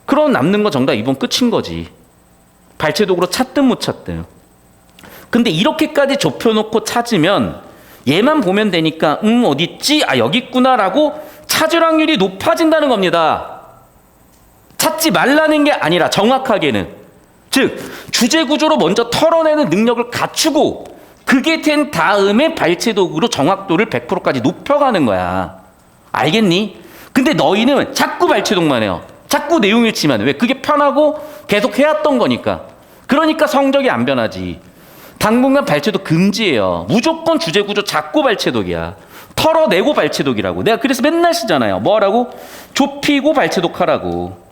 그럼 남는 거 정답 2번 끝인 거지. 발췌독으로 찾든 못 찾든. 근데 이렇게까지 좁혀놓고 찾으면 얘만 보면 되니까 어딨지? 아, 여기 있구나라고 찾을 확률이 높아진다는 겁니다. 찾지 말라는 게 아니라 정확하게는. 즉, 주제 구조로 먼저 털어내는 능력을 갖추고 그게 된 다음에 발췌독으로 정확도를 100%까지 높여가는 거야. 알겠니? 근데 너희는 자꾸 발췌독만 해요. 자꾸 내용 일치만 해. 왜? 그게 편하고 계속 해왔던 거니까. 그러니까 성적이 안 변하지. 당분간 발췌독 금지예요. 무조건 주제 구조 잡고 발췌독이야. 털어내고 발췌독이라고. 내가 그래서 맨날 쓰잖아요. 뭐 하라고? 좁히고 발췌독 하라고.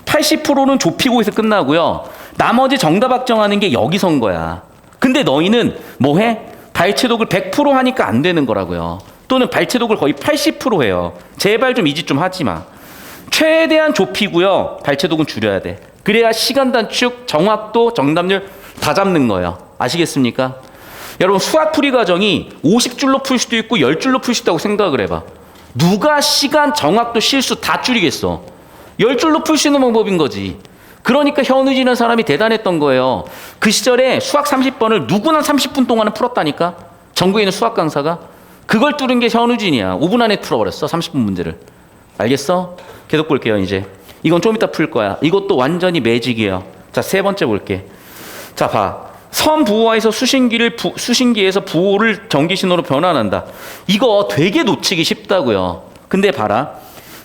80%는 좁히고 해서 끝나고요. 나머지 정답 확정하는 게 여기선 거야. 근데 너희는 뭐 해? 발췌독을 100% 하니까 안 되는 거라고요. 또는 발췌독을 거의 80% 해요. 제발 좀 이 짓 좀 하지 마. 최대한 좁히고요. 발췌독은 줄여야 돼. 그래야 시간 단축, 정확도, 정답률 다 잡는 거예요. 아시겠습니까? 여러분, 수학 풀이 과정이 50줄로 풀 수도 있고 10줄로 풀 수 있다고 생각을 해봐. 누가 시간, 정확도, 실수 다 줄이겠어? 10줄로 풀 수 있는 방법인 거지. 그러니까 현우진이라는 사람이 대단했던 거예요. 그 시절에 수학 30번을 누구나 30분 동안은 풀었다니까. 전국에 있는 수학 강사가. 그걸 뚫은 게 현우진이야. 5분 안에 풀어버렸어. 30분 문제를. 알겠어? 계속 볼게요. 이제 이건 좀 이따 풀 거야. 이것도 완전히 매직이에요. 자, 세 번째 볼게. 자, 봐. 선부호화에서 수신기에서 부호를 전기신호로 변환한다. 이거 되게 놓치기 쉽다고요. 근데 봐라.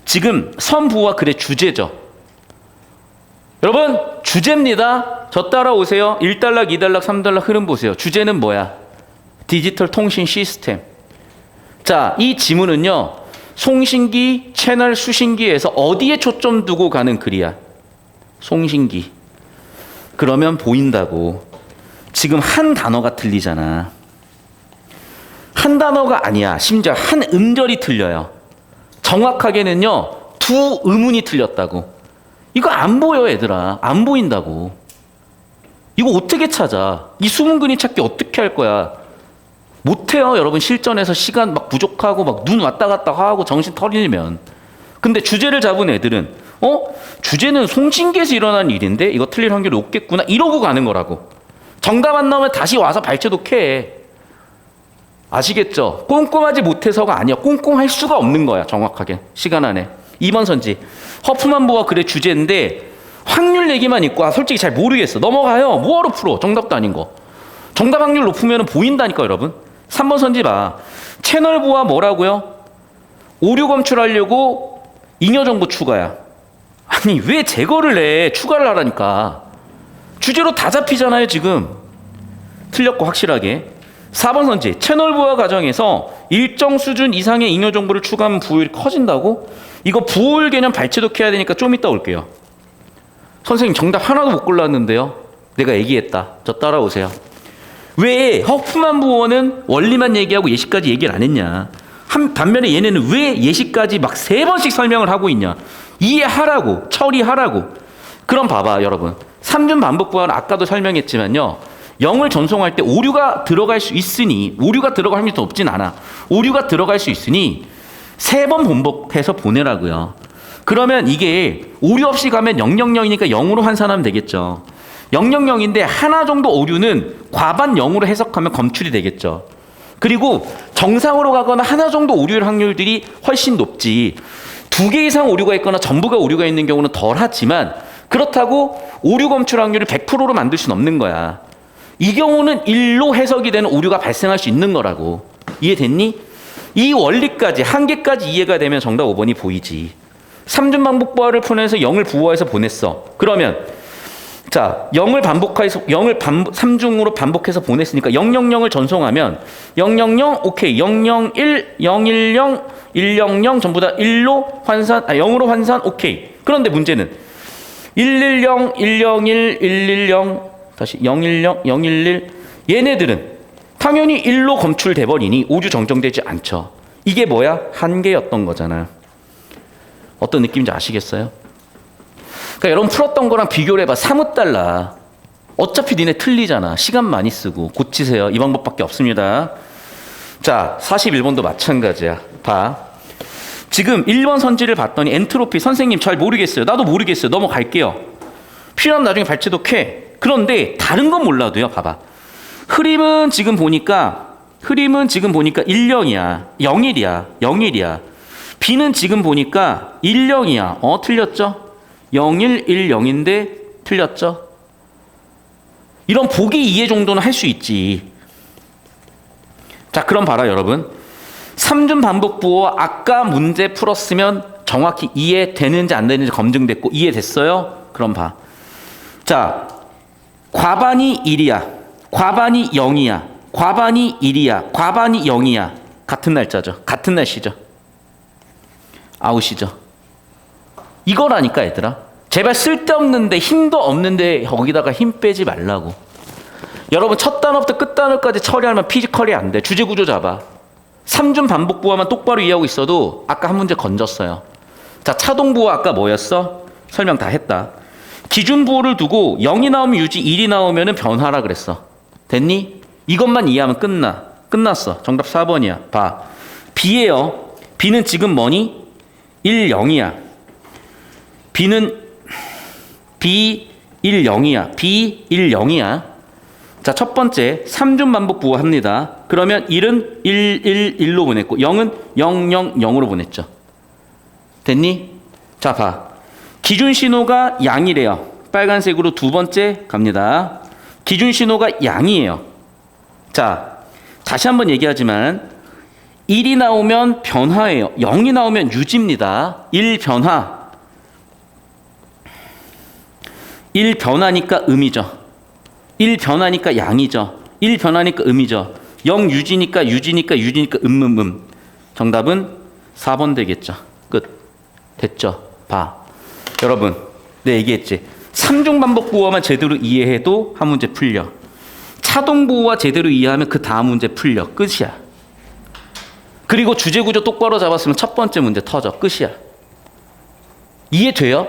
지금 선부호화 글의 주제죠. 여러분, 주제입니다. 저 따라오세요. 1단락, 2단락, 3단락 흐름 보세요. 주제는 뭐야? 디지털 통신 시스템. 자, 이 지문은요. 송신기, 채널 수신기에서 어디에 초점 두고 가는 글이야? 송신기. 그러면 보인다고. 지금 한 단어가 틀리잖아. 한 단어가 아니야. 심지어 한 음절이 틀려요. 정확하게는요. 두 음운이 틀렸다고. 이거 안 보여, 얘들아. 안 보인다고. 이거 어떻게 찾아? 이 수문근이 찾기 어떻게 할 거야? 못해요, 여러분. 실전에서 시간 막 부족하고 막 눈 왔다 갔다 하고 정신 털리면. 근데 주제를 잡은 애들은 주제는 송신기에서 일어난 일인데 이거 틀릴 확률이 높겠구나 이러고 가는 거라고. 정답 안 나오면 다시 와서 발췌독해. 아시겠죠? 꼼꼼하지 못해서가 아니야. 꼼꼼할 수가 없는 거야, 정확하게. 시간 안에. 2번 선지. 허프만 보아 글의 주제인데 확률 얘기만 있고 솔직히 잘 모르겠어. 넘어가요. 뭐하러 풀어? 정답도 아닌 거. 정답 확률 높으면 보인다니까, 여러분. 3번 선지 봐. 채널 보아 뭐라고요? 오류 검출하려고 잉여 정보 추가야. 아니, 왜 제거를 해? 추가를 하라니까. 주제로 다 잡히잖아요, 지금. 틀렸고 확실하게. 4번 선지. 채널 보아 과정에서 일정 수준 이상의 잉여 정보를 추가하면 부호율이 커진다고? 이거 부호율 개념 발췌독해야 되니까 좀 이따 올게요. 선생님, 정답 하나도 못 골랐는데요. 내가 얘기했다. 저 따라오세요. 왜 허프만 부호는 원리만 얘기하고 예시까지 얘기를 안 했냐? 반면에 얘네는 왜 예시까지 막 3번씩 설명을 하고 있냐? 이해하라고, 처리하라고. 그럼 봐봐, 여러분. 3중 반복 부호는 아까도 설명했지만요. 0을 전송할 때 오류가 들어갈 수 있으니, 오류가 들어갈 확률이 더 높진 않아. 오류가 들어갈 수 있으니 3번 반복해서 보내라고요. 그러면 이게 오류 없이 가면 000이니까 0으로 환산하면 되겠죠. 000인데 하나 정도 오류는 과반 0으로 해석하면 검출이 되겠죠. 그리고 정상으로 가거나 하나 정도 오류일 확률들이 훨씬 높지. 2개 이상 오류가 있거나 전부가 오류가 있는 경우는 덜 하지만 그렇다고 오류 검출 확률을 100%로 만들 수는 없는 거야. 이 경우는 1로 해석이 되는 오류가 발생할 수 있는 거라고. 이해됐니? 이 원리까지 한계까지 이해가 되면 정답 5번이 보이지. 3중 반복 부호를 푸면서 0을 부호해서 보냈어. 그러면 자, 0을 반복해서 3중으로 반복해서 보냈으니까 000을 전송하면 000 오케이. 001, 010, 100 전부 다 1로 환산 0으로 환산 오케이. 그런데 문제는 110, 101, 110 다시 010, 011 얘네들은 당연히 1로 검출돼 버리니 오류 정정되지 않죠. 이게 뭐야? 한계였던 거잖아. 어떤 느낌인지 아시겠어요? 그러니까 여러분 풀었던 거랑 비교를 해봐. 사뭇 달라. 어차피 니네 틀리잖아. 시간 많이 쓰고. 고치세요. 이 방법밖에 없습니다. 자, 41번도 마찬가지야. 봐. 지금 1번 선지를 봤더니 엔트로피 선생님 잘 모르겠어요. 나도 모르겠어요. 넘어갈게요. 필요하면 나중에 발제도 캐. 그런데 다른 건 몰라도요. 봐봐. 흐림은 지금 보니까 10이야. 01이야. 01이야. B는 지금 보니까 10이야. 틀렸죠? 0110인데 틀렸죠? 이런 보기 이해 정도는 할 수 있지. 자, 그럼 봐라 여러분. 3중 반복 부호와 아까 문제 풀었으면 정확히 이해되는지 안 되는지 검증됐고 이해됐어요? 그럼 봐. 자, 과반이 1이야. 과반이 0이야. 과반이 1이야. 과반이 0이야. 같은 날짜죠. 같은 날씨죠. 아웃이죠. 이거라니까 얘들아. 제발 쓸데없는데 힘도 없는데 거기다가 힘 빼지 말라고. 여러분 첫 단어부터 끝 단어까지 처리하면 피지컬이 안 돼. 주제 구조 잡아. 3중 반복 부호만 똑바로 이해하고 있어도 아까 한 문제 건졌어요. 자, 차동 부호 아까 뭐였어? 설명 다 했다. 기준 부호를 두고 0이 나오면 유지, 1이 나오면 변화라 그랬어. 됐니? 이것만 이해하면 끝났어. 정답 4번이야. 봐. B예요. B는 지금 뭐니? 10이야. B는 B10이야. B10이야. 자, 첫 번째 3중 반복 부호 합니다. 그러면 1은 111로 보냈고 0은 000으로 보냈죠. 됐니? 자, 봐. 기준 신호가 양이래요. 빨간색으로 두 번째 갑니다. 기준 신호가 양이에요. 자, 다시 한번 얘기하지만 1이 나오면 변화예요. 0이 나오면 유지입니다. 1 변화. 1 변화니까 음이죠. 1 변화니까 양이죠. 1 변화니까 음이죠. 0 유지니까 정답은 4번 되겠죠. 끝. 됐죠? 봐. 여러분, 내가 얘기했지. 3중 반복 부호만 제대로 이해해도 한 문제 풀려. 차동 부호와 제대로 이해하면 그 다음 문제 풀려. 끝이야. 그리고 주제 구조 똑바로 잡았으면 첫 번째 문제 터져. 끝이야. 이해돼요?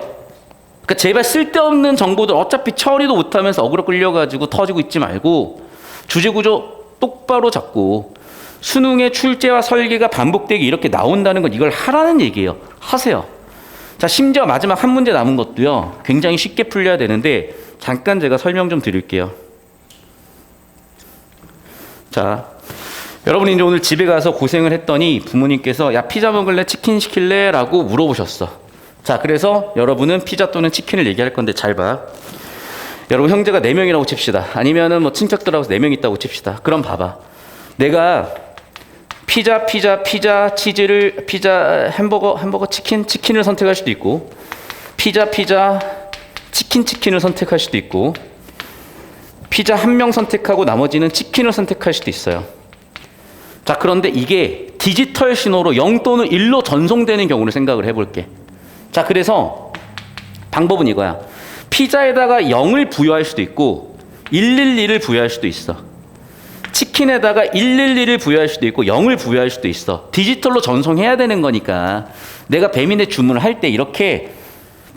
그러니까 제발 쓸데없는 정보들 어차피 처리도 못하면서 어그로 끌려가지고 터지고 있지 말고 주제 구조 똑바로 잡고 수능의 출제와 설계가 반복되게 이렇게 나온다는 건 이걸 하라는 얘기예요. 하세요. 자, 심지어 마지막 한 문제 남은 것도요. 굉장히 쉽게 풀려야 되는데 잠깐 제가 설명 좀 드릴게요. 자, 여러분이 이제 오늘 집에 가서 고생을 했더니 부모님께서 야, 피자 먹을래? 치킨 시킬래? 라고 물어보셨어. 자, 그래서 여러분은 피자 또는 치킨을 얘기할 건데 잘 봐. 여러분 형제가 4명이라고 칩시다. 아니면은 뭐 친척들하고 4명 있다고 칩시다. 그럼 봐봐. 내가 피자, 치즈를, 피자, 햄버거, 치킨을 선택할 수도 있고, 피자, 치킨을 선택할 수도 있고, 피자 한 명 선택하고 나머지는 치킨을 선택할 수도 있어요. 자, 그런데 이게 디지털 신호로 0 또는 1로 전송되는 경우를 생각을 해볼게. 자, 그래서 방법은 이거야. 피자에다가 0을 부여할 수도 있고 112를 부여할 수도 있어. 치킨에다가 112를 부여할 수도 있고 0을 부여할 수도 있어. 디지털로 전송해야 되는 거니까 내가 배민의 주문을 할 때 이렇게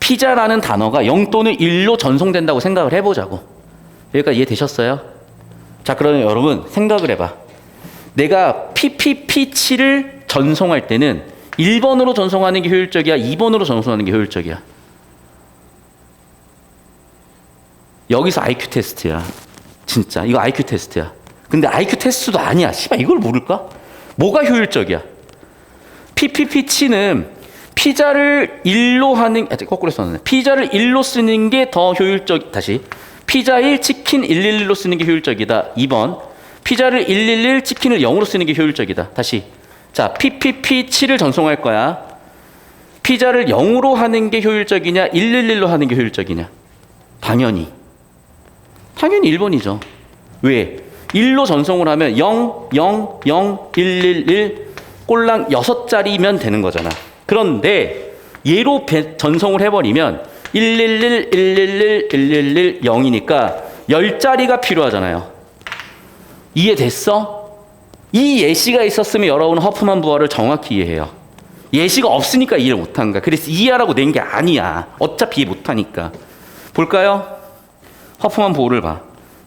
피자라는 단어가 0 또는 1로 전송된다고 생각을 해보자고. 여기까지 이해되셨어요? 자, 그러면 여러분 생각을 해봐. 내가 PPP7을 전송할 때는 1번으로 전송하는 게 효율적이야? 2번으로 전송하는 게 효율적이야? 여기서 IQ 테스트야. 진짜 이거 IQ 테스트야. 근데 IQ 테스트도 아니야. 씨발 이걸 모를까? 뭐가 효율적이야? PPP치는 피자를 1로 하는, 거꾸로 썼네. 피자를 1로 쓰는 게 더 효율적. 다시. 피자 1, 치킨 111로 쓰는 게 효율적이다. 2번. 피자를 111, 치킨을 0으로 쓰는 게 효율적이다. 다시. 자, PPP7을 전송할 거야. 피자를 0으로 하는 게 효율적이냐, 111로 하는 게 효율적이냐? 당연히 1번이죠. 왜? 1로 전송을 하면 0, 0, 0, 111, 꼴랑 6자리면 되는 거잖아. 그런데 얘로 전송을 해버리면 111, 111, 111, 0이니까 10자리가 필요하잖아요. 이해됐어? 이 예시가 있었으면 여러분은 허프만 부호를 정확히 이해해요. 예시가 없으니까 이해를 못한 거야. 그래서 이해하라고 낸 게 아니야. 어차피 이해 못하니까. 볼까요? 허프만 부호를 봐.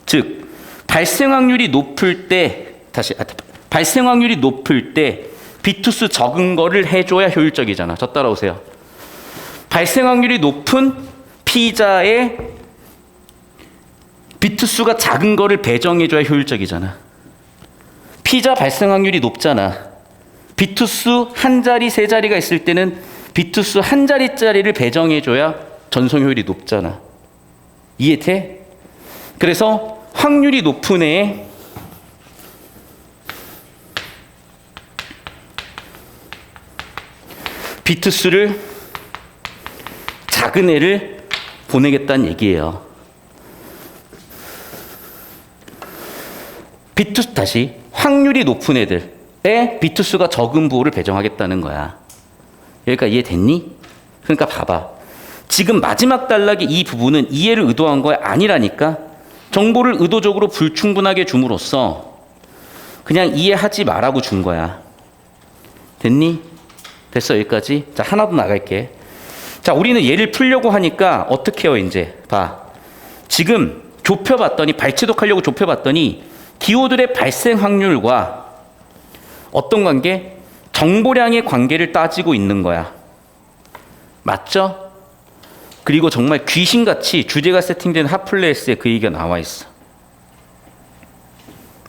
즉 발생 확률이 높을 때 발생 확률이 높을 때 비투수 적은 거를 해줘야 효율적이잖아. 저 따라오세요. 발생 확률이 높은 피자에 비투수가 작은 거를 배정해줘야 효율적이잖아. 피자 발생 확률이 높잖아. 비투수 한 자리, 세 자리가 있을 때는 비투수 한 자리짜리를 배정해줘야 전송 효율이 높잖아. 이해돼? 그래서 확률이 높은 애에 비투수를 작은 애를 보내겠다는 얘기예요. 비투수 다시 확률이 높은 애들에 비투수가 적은 부호를 배정하겠다는 거야. 여기까지 이해됐니? 그러니까 봐봐. 지금 마지막 단락의 이 부분은 이해를 의도한 거야? 아니라니까. 정보를 의도적으로 불충분하게 줌으로써 그냥 이해하지 말라고 준 거야. 됐니? 됐어 여기까지? 자 하나 더 나갈게. 자 우리는 얘를 풀려고 하니까 어떻게 해요 이제? 봐. 지금 좁혀봤더니 발췌독하려고 좁혀봤더니 기호들의 발생 확률과 어떤 관계? 정보량의 관계를 따지고 있는 거야. 맞죠? 그리고 정말 귀신같이 주제가 세팅된 핫플레이스에 그 얘기가 나와 있어.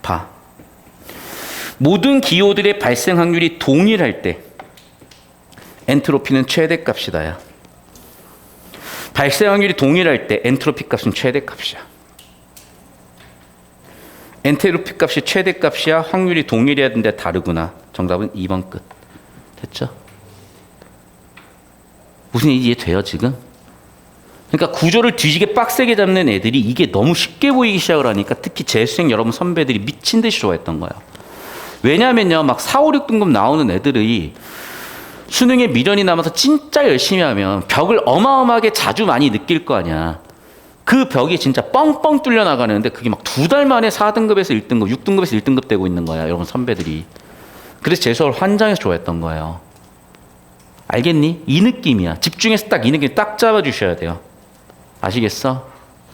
봐. 모든 기호들의 발생 확률이 동일할 때 엔트로피는 최대값이다야. 발생 확률이 동일할 때 엔트로피 값은 최대값이야. 엔트로피 값이 최대값이야. 확률이 동일해야 되는데 다르구나. 정답은 2번 끝. 됐죠? 무슨 얘기 이해돼요 지금? 그러니까 구조를 뒤지게 빡세게 잡는 애들이 이게 너무 쉽게 보이기 시작을 하니까 특히 재수생 여러분 선배들이 미친 듯이 좋아했던 거예요. 왜냐면요 막 4, 5, 6등급 나오는 애들이 수능에 미련이 남아서 진짜 열심히 하면 벽을 어마어마하게 자주 많이 느낄 거 아니야. 그 벽이 진짜 뻥뻥 뚫려 나가는데 그게 막 2달 만에 4등급에서 1등급, 6등급에서 1등급 되고 있는 거야. 여러분 선배들이. 그래서 재수를 환장해서 좋아했던 거예요. 알겠니? 이 느낌이야. 집중해서 딱 이 느낌 딱 잡아주셔야 돼요. 아시겠어?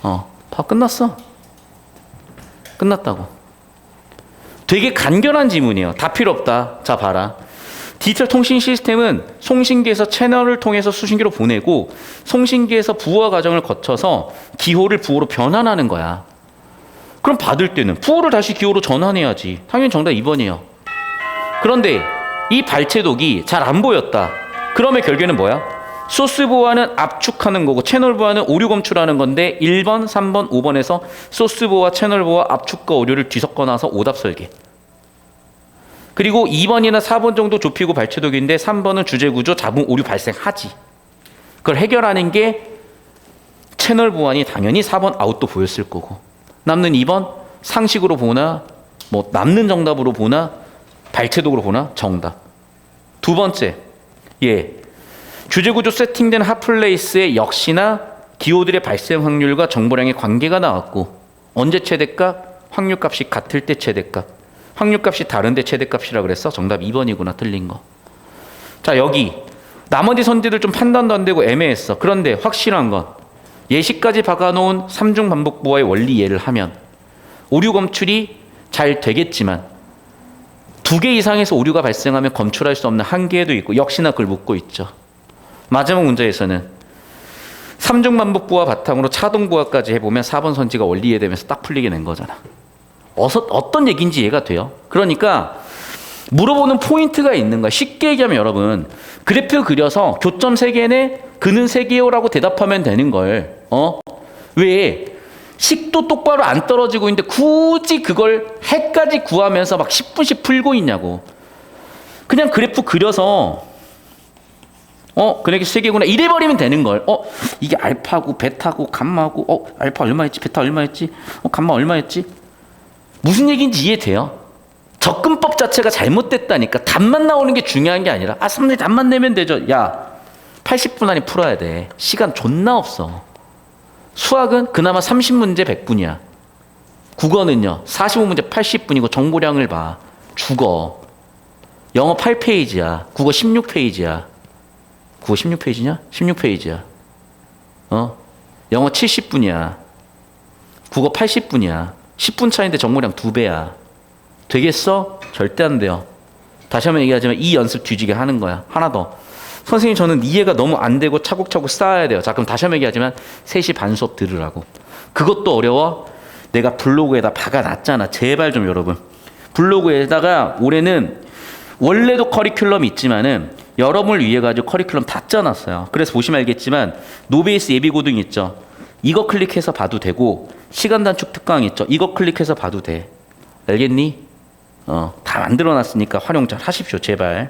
다 끝났어. 끝났다고. 되게 간결한 지문이에요. 다 필요 없다. 자 봐라. 디지털 통신 시스템은 송신기에서 채널을 통해서 수신기로 보내고 송신기에서 부호화 과정을 거쳐서 기호를 부호로 변환하는 거야. 그럼 받을 때는 부호를 다시 기호로 전환해야지. 당연히 정답 2번이에요. 그런데 이 발췌독이 잘 안 보였다. 그러면 결과는 뭐야? 소스 보호는 압축하는 거고 채널 보호는 오류 검출하는 건데 1번, 3번, 5번에서 소스 보호와 채널 보호와 압축과 오류를 뒤섞어 놔서 오답 설계. 그리고 2번이나 4번 정도 좁히고 발췌독인데 3번은 주제구조 자동 오류 발생하지. 그걸 해결하는 게 채널 보완이 당연히 4번 아웃도 보였을 거고 남는 2번 상식으로 보나 뭐 남는 정답으로 보나 발췌독으로 보나 정답. 두 번째 주제구조 세팅된 핫플레이스에 역시나 기호들의 발생 확률과 정보량의 관계가 나왔고 언제 최대값? 확률값이 같을 때 최대값. 확률값이 다른데 최대값이라 그랬어? 정답 2번이구나. 틀린 거. 자 여기 나머지 선지들 좀 판단도 안 되고 애매했어. 그런데 확실한 건 예시까지 박아놓은 3중 반복 보호의 원리 이해를 하면 오류 검출이 잘 되겠지만 두 개 이상에서 오류가 발생하면 검출할 수 없는 한계도 있고 역시나 그걸 묻고 있죠. 마지막 문제에서는 삼중만복부와 바탕으로 차동부하까지 해보면 4번 선지가 원리 이해되면서 딱 풀리게 된 거잖아. 어떤 얘기인지 이해가 돼요. 그러니까 물어보는 포인트가 있는 거야. 쉽게 얘기하면 여러분 그래프 그려서 교점 3개네 그는 3개요라고 대답하면 되는 걸. 왜 식도 똑바로 안 떨어지고 있는데 굳이 그걸 해까지 구하면서 막 10분씩 풀고 있냐고. 그냥 그래프 그려서 그렇게 3개구나 이래버리면 되는 걸. 이게 알파고 베타고 감마고 알파 얼마였지 베타 얼마였지 감마 얼마였지. 무슨 얘기인지 이해돼요? 접근법 자체가 잘못됐다니까. 답만 나오는 게 중요한 게 아니라 선생님 답만 내면 되죠. 야 80분 안에 풀어야 돼. 시간 존나 없어. 수학은 그나마 30문제 100분이야. 국어는요 45문제 80분이고 정보량을 봐. 죽어. 영어 8페이지야. 국어 16페이지야. 국어 16페이지냐? 16페이지야. 영어 70분이야. 국어 80분이야. 10분 차인데 정보량 2배야. 되겠어? 절대 안 돼요. 다시 한번 얘기하지만 이 연습 뒤지게 하는 거야. 하나 더. 선생님 저는 이해가 너무 안 되고 차곡차곡 쌓아야 돼요. 자 그럼 다시 한번 얘기하지만 3시 반 수업 들으라고. 그것도 어려워? 내가 블로그에다 박아놨잖아. 제발 좀 여러분. 블로그에다가 올해는 원래도 커리큘럼이 있지만은 여러분을 위해 가지고 커리큘럼 다 짜놨어요. 그래서 보시면 알겠지만 노베이스 예비고등 있죠. 이거 클릭해서 봐도 되고 시간 단축 특강 있죠. 이거 클릭해서 봐도 돼. 알겠니? 다 만들어놨으니까 활용 잘 하십시오. 제발.